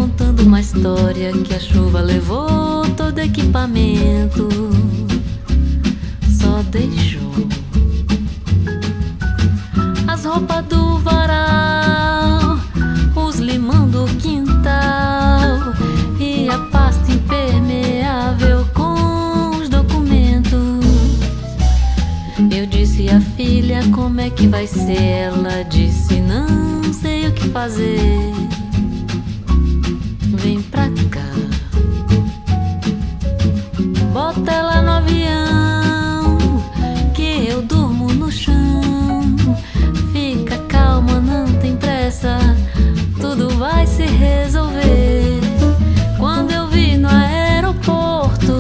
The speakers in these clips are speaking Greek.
Contando uma história que a chuva levou todo equipamento, só deixou as roupas do varal, os limão do quintal e a pasta impermeável com os documentos. Eu disse à filha, como é que vai ser? Ela disse, não sei o que fazer. Vem pra cá, bota ela no avião, que eu durmo no chão. Fica calma, não tem pressa, tudo vai se resolver. Quando eu vi no aeroporto,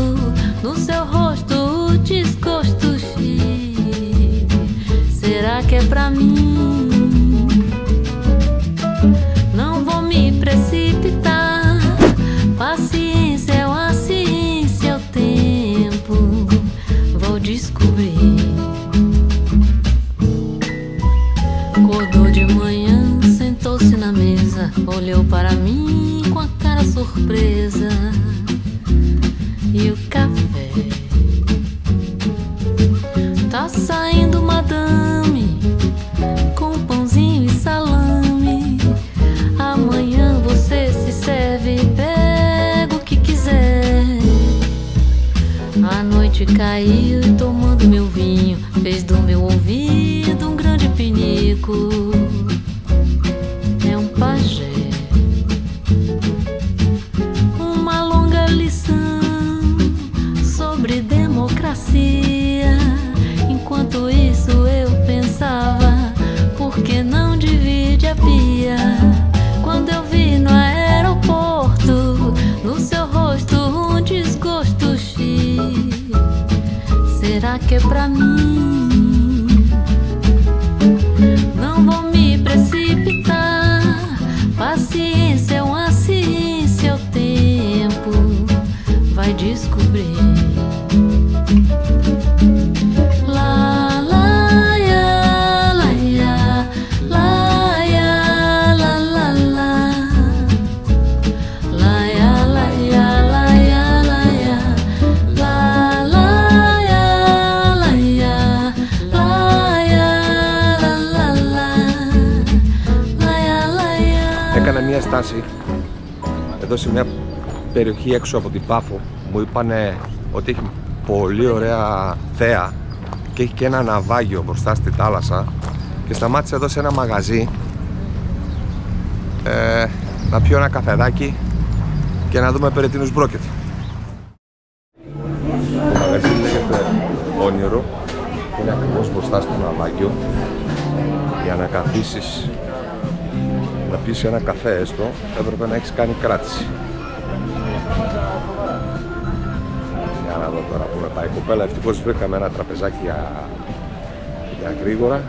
no seu rosto o desgosto, será que é pra mim? Não vou me precipitar. Paciência é uma ciência, é o tempo, vou descobrir. Acordou de manhã, sentou-se na mesa, olhou para mim com a cara surpresa. E o café? Tá saindo madame, com pãozinho e salame. Amanhã você se serve, pega o que quiser. A noite caiu e tomando meu vinho, fez do meu ouvido um grande pinico. É um pajé, uma longa lição sobre democracia. Enquanto isso eu pensava, por que não divide a pia? Quando eu vi no aeroporto, no seu rosto um desgosto, será que é pra mim? Não vou me precipitar, paciência é uma ciência, é o tempo, vai descobrir. Έκανα μια στάση εδώ σε μια περιοχή έξω από την Πάφο. Μου είπανε ότι έχει πολύ ωραία θέα και έχει και ένα ναυάγιο μπροστά στη θάλασσα, και σταμάτησα εδώ σε ένα μαγαζί να πιω ένα καφεδάκι και να δούμε περί τίνος πρόκειται. Το μαγαζί λέγεται Όνειρο και είναι ακριβώς μπροστά στο ναυάγιο. Για να καθίσεις να πεις ένα καφέ έστω, έπρεπε να έχεις κάνει κράτηση. Για να δω τώρα που με πάει η κοπέλα. Ευτυχώς βρήκαμε ένα τραπεζάκι για γρήγορα.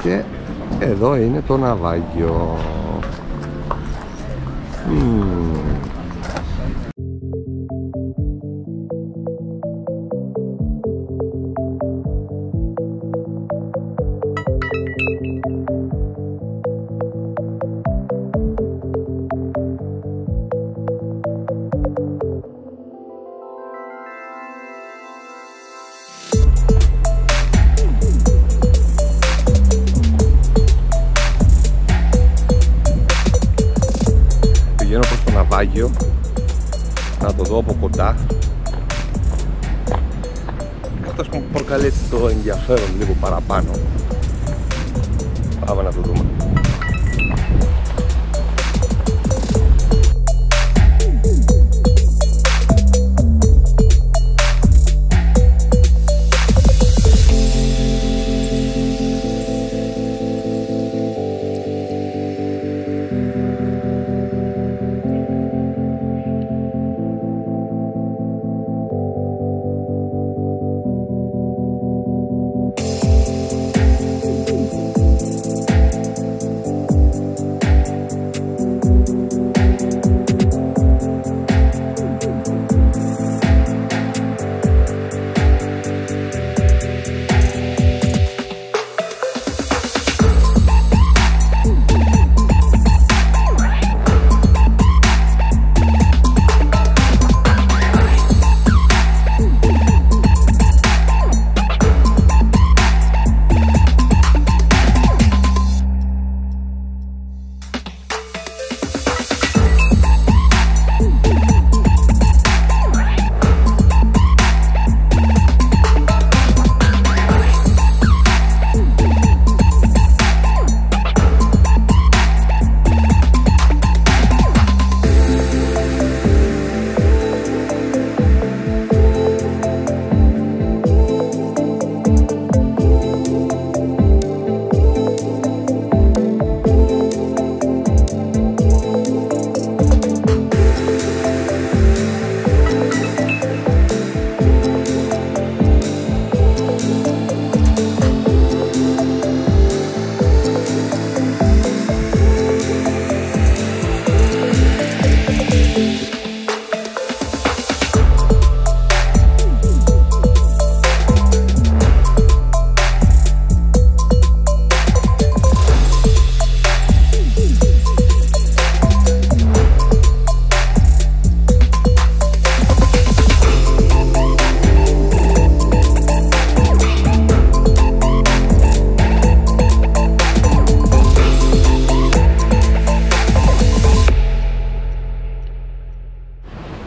Και εδώ είναι το ναυάγιο. Πηγαίνω προς το ναυάγιο να το δω από κοντά. Αυτός που μου προκαλεί το ενδιαφέρον λίγο παραπάνω. Πάμε να το δούμε.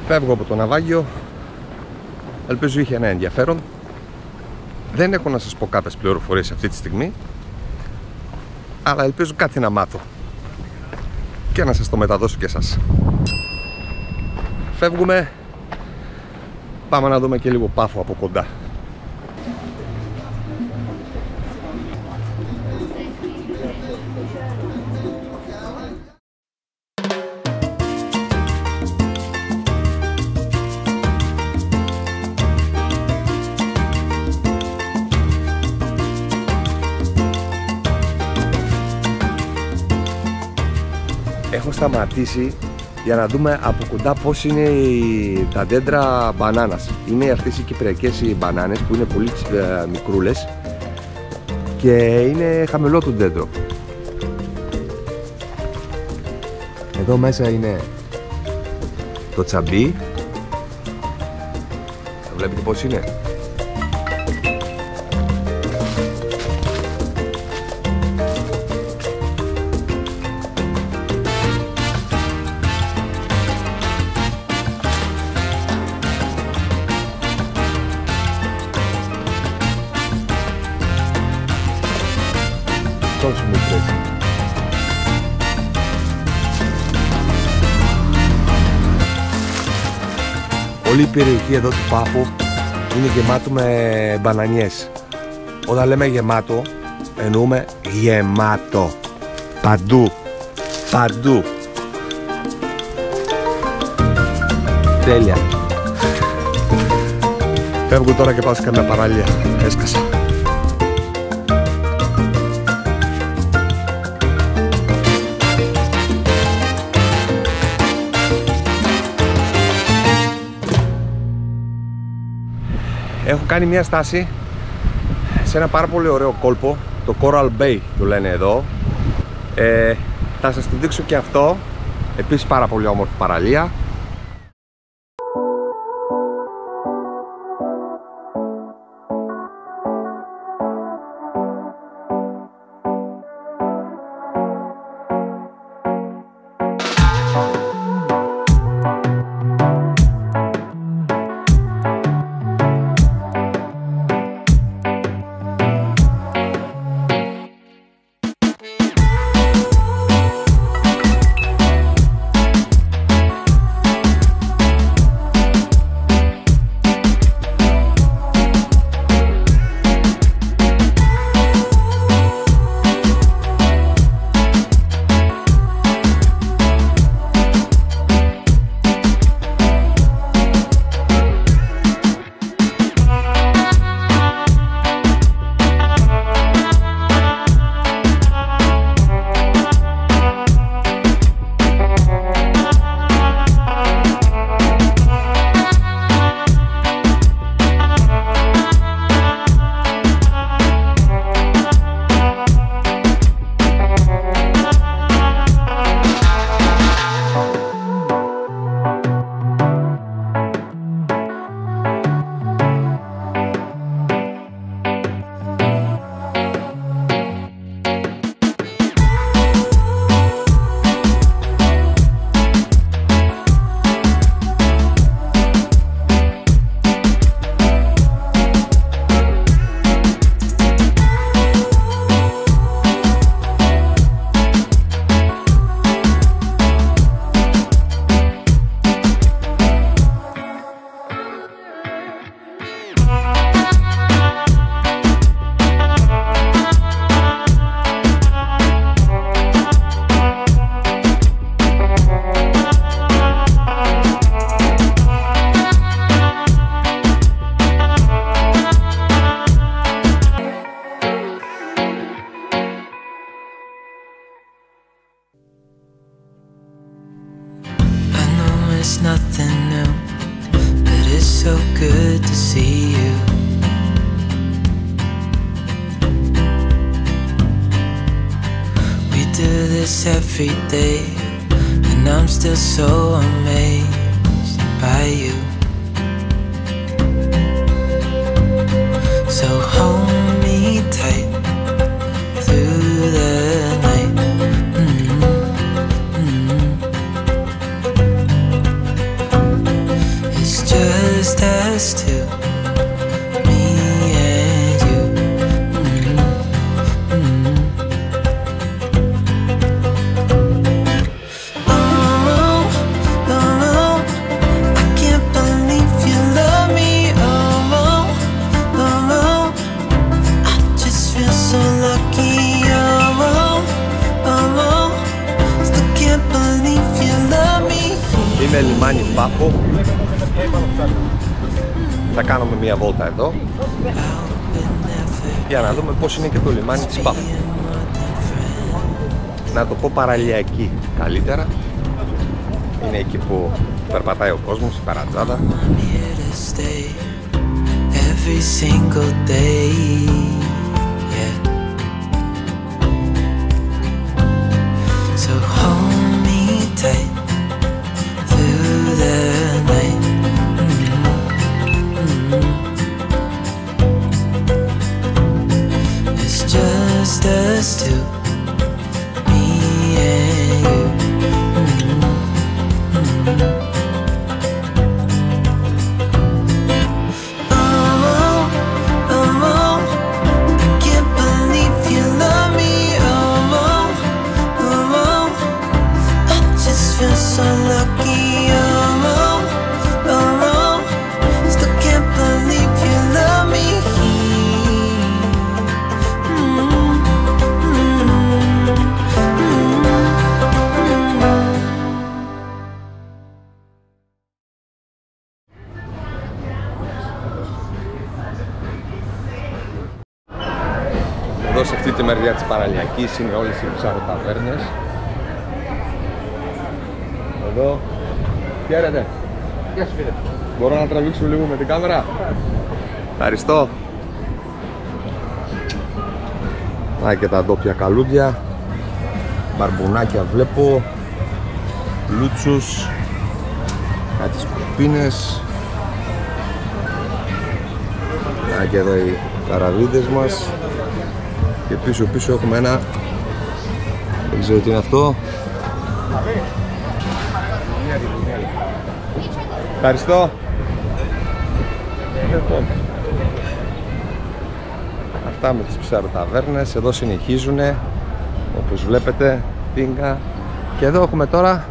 Φεύγω από το ναυάγιο. Ελπίζω είχε ένα ενδιαφέρον. Δεν έχω να σας πω κάποιες πληροφορίες αυτή τη στιγμή, αλλά ελπίζω κάτι να μάθω και να σας το μεταδώσω και εσάς. Φεύγουμε. Πάμε να δούμε και λίγο Πάφο από κοντά. Έχω σταματήσει για να δούμε από κοντά πώς είναι τα δέντρα μπανάνας. Είναι αυτές οι κυπριακές οι μπανάνες που είναι πολύ μικρούλες και είναι χαμηλό το δέντρο. Εδώ μέσα είναι το τσαμπί. Βλέπετε πώς είναι. Τόσο μικρές. Όλη η περιοχή εδώ του Πάφου είναι γεμάτο με μπανανιές. Όταν λέμε γεμάτο, εννοούμε γεμάτο. Παντού. Παντού. Τέλεια. Φεύγω τώρα και πάω σε καμιά παραλία. Έσκασα. Έχω κάνει μια στάση σε ένα πάρα πολύ ωραίο κόλπο, το Coral Bay το λένε εδώ. Θα σας το δείξω και αυτό. Επίσης πάρα πολύ όμορφη παραλία. It's nothing new, but it's so good to see you. We do this every day, and I'm still so amazed by you. So hold me tight through the night. Θα κάνουμε μία βόλτα εδώ για να δούμε πώς είναι και το λιμάνι της Πάφου. Να το πω παραλιακή καλύτερα. Είναι εκεί που περπατάει ο κόσμος, η παρατζάδα. Every single day, yeah. So hold me tight through the night. It's just us two, me and you. So lucky, still can't believe you love me. Εδώ σε αυτή τη μεριά της παραλιακής είναι όλες οι ψαροταβέρνες. Εδώ. Χαίρετε. Γεια σου φίλε. Μπορώ να τραβήξω λίγο με την κάμερα? Ευχαριστώ. Να και τα ντόπια καλούδια. Μπαρμπουνάκια βλέπω. Λούτσους. Κάτι σκουπίνες. Να και εδώ οι καραβίδες μας. Και πίσω έχουμε ένα, δεν ξέρω τι είναι αυτό. Ευχαριστώ. Αυτά με τις ψαροταβέρνες. Εδώ συνεχίζουνε, όπως βλέπετε, τίνκα. Και εδώ έχουμε τώρα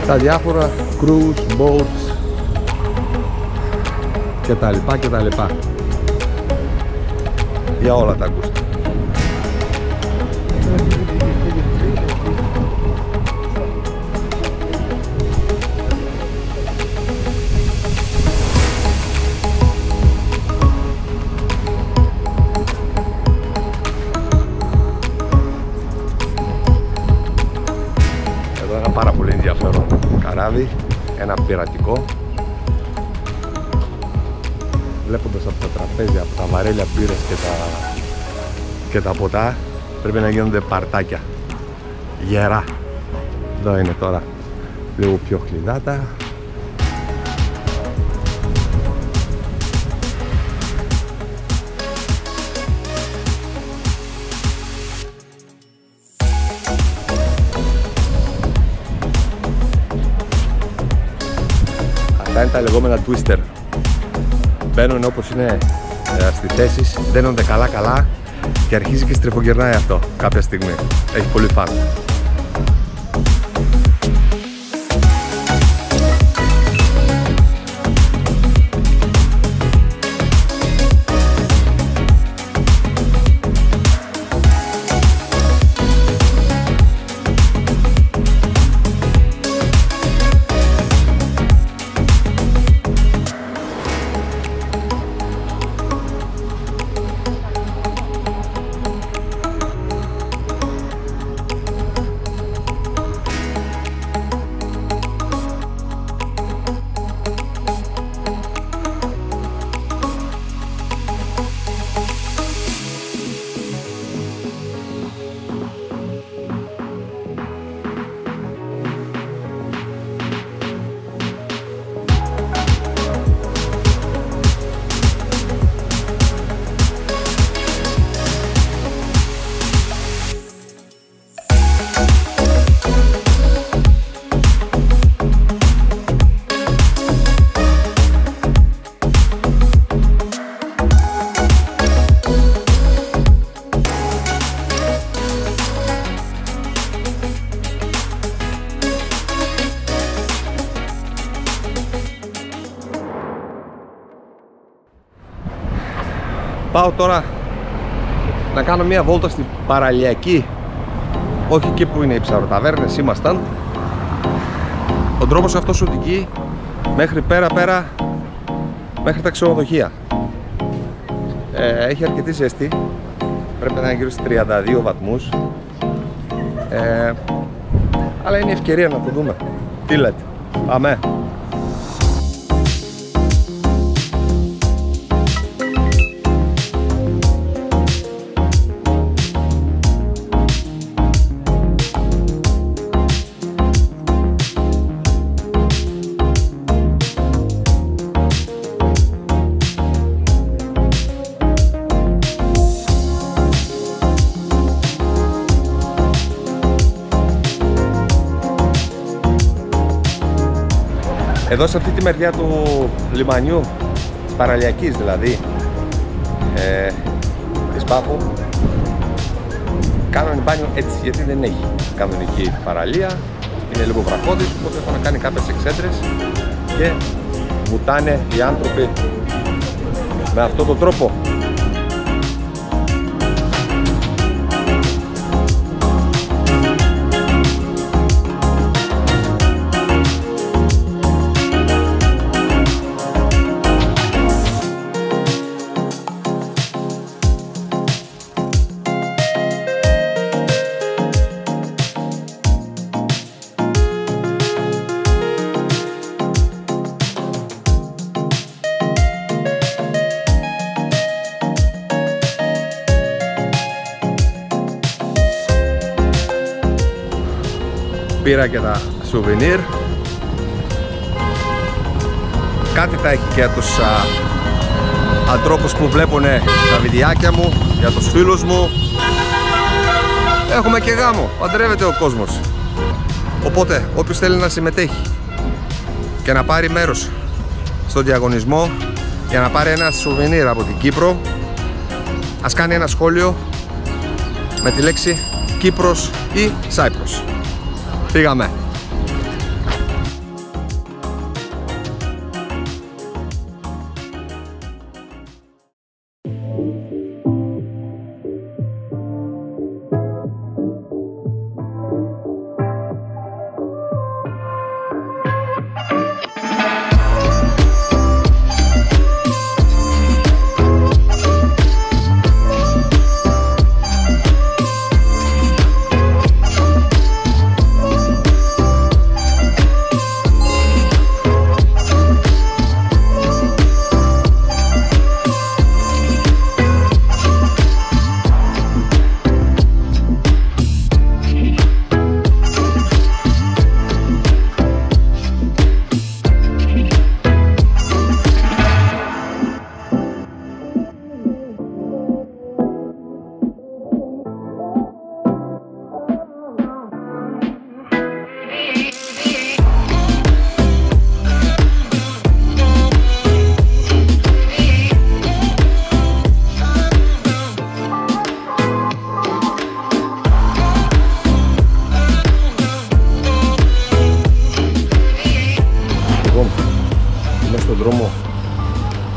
τα διάφορα cruise boats και τα λοιπά και τα λοιπά. Για όλα τα γούστα. Εδώ ένα πάρα πολύ ενδιαφέρον καράβι, ένα πειρατικό. Βλέποντας από τα τραπέζια, από τα βαρέλια μπύρες και τα ποτά, πρέπει να γίνονται παρτάκια γερά. Εδώ είναι τώρα λίγο πιο χλιδάτα. Αυτά είναι τα λεγόμενα twister. Μπαίνουν όπως είναι στις θέσεις, δένονται καλά και αρχίζει και στριφογυρνάει αυτό κάποια στιγμή. Έχει πολύ φαν. Πάω τώρα να κάνω μια βόλτα στην παραλιακή, όχι εκεί που είναι οι ψαροταβέρνες, ήμασταν. Ο τρόπος αυτός οδηγεί μέχρι πέρα, μέχρι τα ξενοδοχεία. Έχει αρκετή ζέστη, πρέπει να είναι γύρω στις 32 βαθμούς, αλλά είναι ευκαιρία να το δούμε. Τι λέτε, πάμε! Εδώ σε αυτή τη μεριά του λιμανιού, της παραλιακής δηλαδή, της Πάφου, κάνουν μπάνιο έτσι, γιατί δεν έχει κανονική παραλία, είναι λίγο βραχώδης, οπότε έχουν κάνει κάποιες εξέντρες και βουτάνε οι άνθρωποι με αυτόν τον τρόπο. Πήρα και τα σουβενίρ. Κάτι τα έχει και για τους ανθρώπους που βλέπουν τα βιντεάκια μου, για τους φίλους μου. Έχουμε και γάμο, παντρεύεται ο κόσμος. Οπότε όποιος θέλει να συμμετέχει και να πάρει μέρος στον διαγωνισμό για να πάρει ένα σουβενίρ από την Κύπρο, ας κάνει ένα σχόλιο με τη λέξη Κύπρος ή Σάιπρος. Πήγαμε!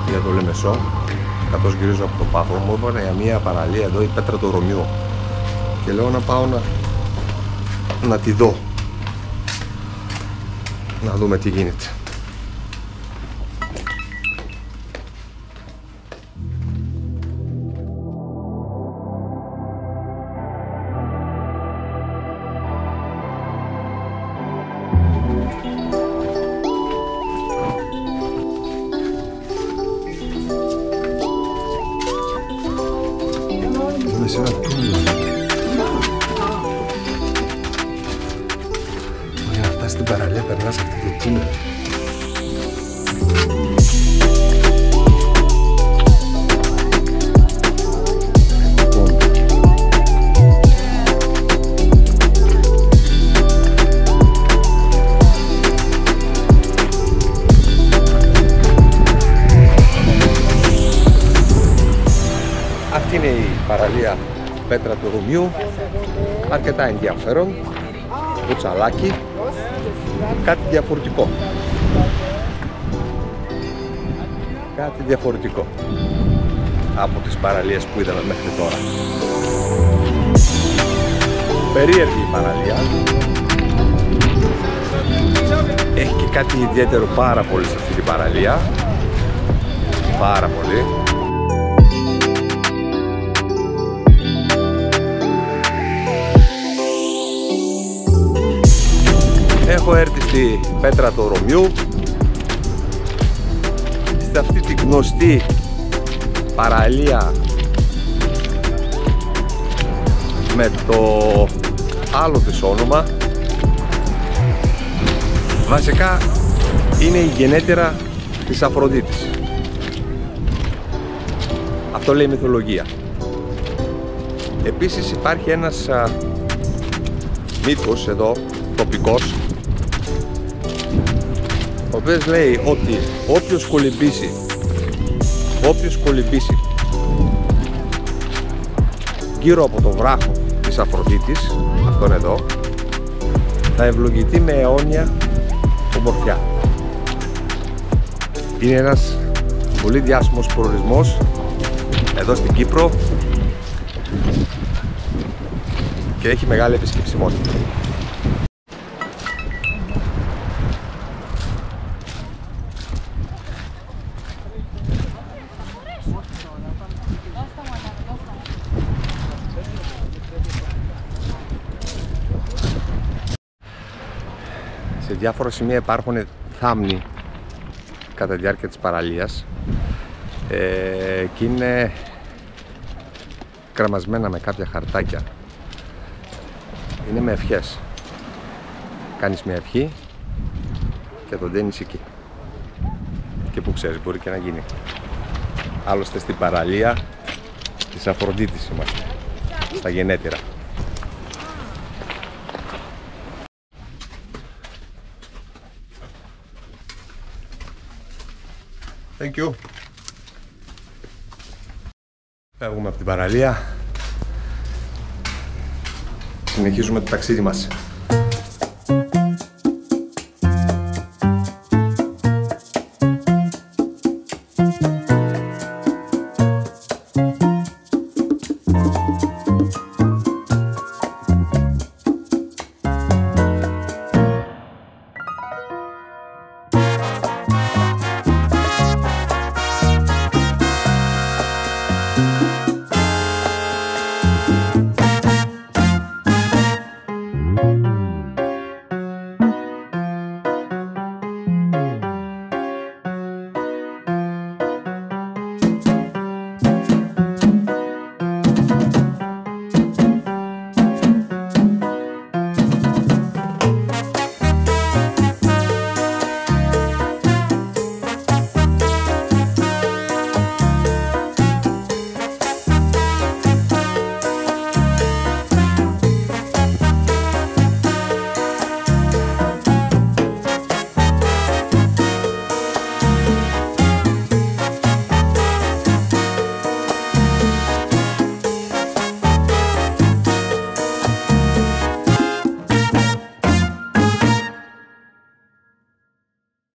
Για το Λεμεσό, καθώς γυρίζω από το Πάφο, μου είπανε για μια παραλία εδώ, η Πέτρα του Ρωμιού, και λέω να πάω να τη δω, να δούμε τι γίνεται. Σε ένα τούνελ. Για να φτάσεις στην παραλία περνάς αυτό το τούνελ. Αυτή είναι η παραλία Πέτρα του Ρωμιού, αρκετά ενδιαφέρον, κουτσαλάκι, κάτι διαφορετικό. Κάτι διαφορετικό από τις παραλίες που είδαμε μέχρι τώρα. Περίεργη η παραλία. Έχει και κάτι ιδιαίτερο πάρα πολύ σε αυτή την παραλία. Πάρα πολύ. Έχω έρθει στη πέτρα του Ρωμιού, σε αυτή τη γνωστή παραλία με το άλλο της όνομα. Βασικά είναι η γενέτειρα της Αφροδίτης. Αυτό λέει η μυθολογία. Επίσης υπάρχει ένας μύθος εδώ, τοπικός, ο οποίος λέει ότι όποιος κολυμπήσει γύρω από το βράχο της Αφροδίτης, αυτόν εδώ, θα ευλογηθεί με αιώνια ομορφιά. Είναι ένας πολύ διάσημος προορισμός εδώ στην Κύπρο και έχει μεγάλη επισκεψιμότητα. Σε διάφορα σημεία υπάρχουν θάμνοι κατά τη διάρκεια της παραλίας και είναι κραμασμένα με κάποια χαρτάκια. Είναι με ευχές. Κάνεις μια ευχή και τον δένεις εκεί. Και που ξέρεις, μπορεί και να γίνει. Άλλωστε στην παραλία της Αφροδίτης είμαστε, στα γενέτειρα. Thank you. Φεύγουμε από την παραλία. Συνεχίζουμε το ταξίδι μας.